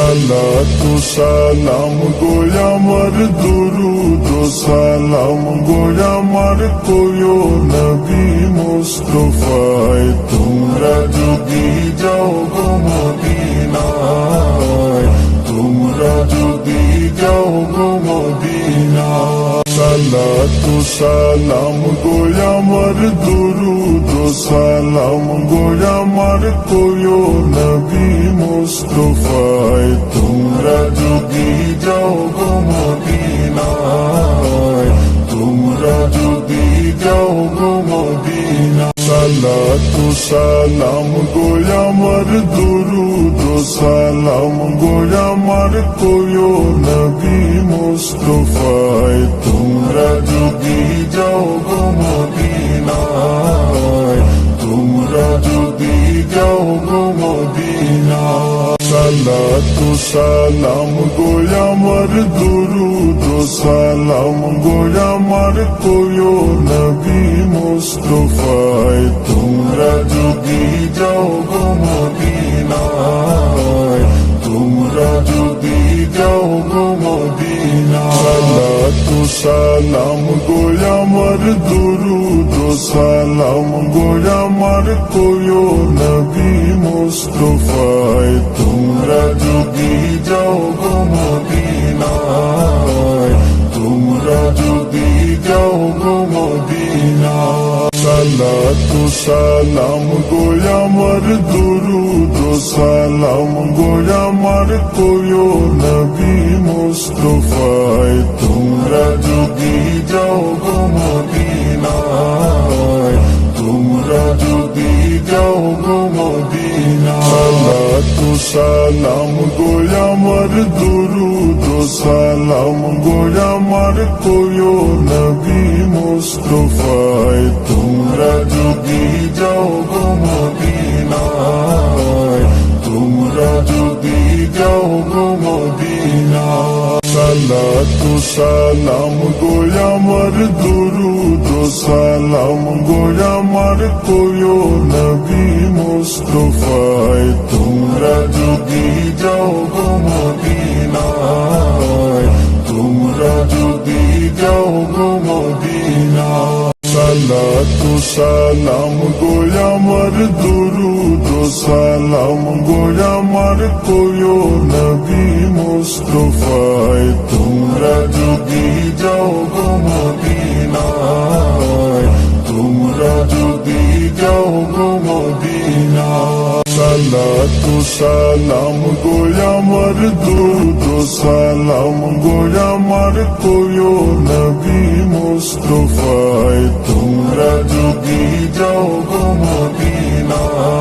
সালাতু সালাম গো আমার দুরুদ ও সালাম গো আমার কোয়ো নবী মুস্তাফায় তোমরা যদি যাও গো মদিনায় তোমরা যদি যাও গো মদিনায় সালাতু সালাম গো আমার দুরুদ ও সালাম গো আমার কোয়ো নবী মুস্তাফায় তোমরা যদি যাও গো মদিনায় তোমরা যদি যাও গো মদিনায় সালাতু সালাম গো আমার দুরুদ ও সালাম গো আমার কোয়ো নবী মুস্তাফায় তোমরা যদি যাও গো মদিনায় তোমরা যদি যাও গো মদিনায় সালাতু সালাম গো আমার দুরুদ ও সালাম গো আমার কোয়ো নবী মুস্তাফায় তোমরা যদি যাও গো মদিনায় তোমরা যদি যাও গো মদিনায় সালাতু সালাম গো আমার দুরুদ ও সালাম গো আমার কোয়ো নবী মুস্তাফায় তোমরা যদি যাও গো মদিনায় তোমরা যদি যাও গো মদিনায় সালাতু সালাম গো আমার দুরুদ ও সালাম গো আমার কোয়ো নবী মুস্তাফায় তোমরা যদি যাও গো মদিনায় তোমরা যদি যাও গো মদিনায় সালাতু সালাম গো আমার দুরুদ ও সালাম গো আমার কোয়ো নবী মুস্তাফায় তোমরা যদি যাও গো মদিনায় তোমরা যদি যাও গো মদিনায় সালাতু সালাম গো আমার দুরুদ ও সালাম গো আমার কোয়ো নবী মুস্তাফায় তোমরা যদি যাও গো মদিনায় তোমরা যদি যাও গো মদিনায় সালাতু সালাম গো আমার দুরুদ ও সালাম গো আমার কোয়ো নবী মুস্তাফায় তোমরা যদি যাও গো মদিনায় তোমরা যদি যাও গো মদিনায় সালাতু সালাম গো আমার দুরুদ ও সালাম গো আমার কোয়ো নবী মুস্তাফায় তোমরা যদি যাও গো মদিনায়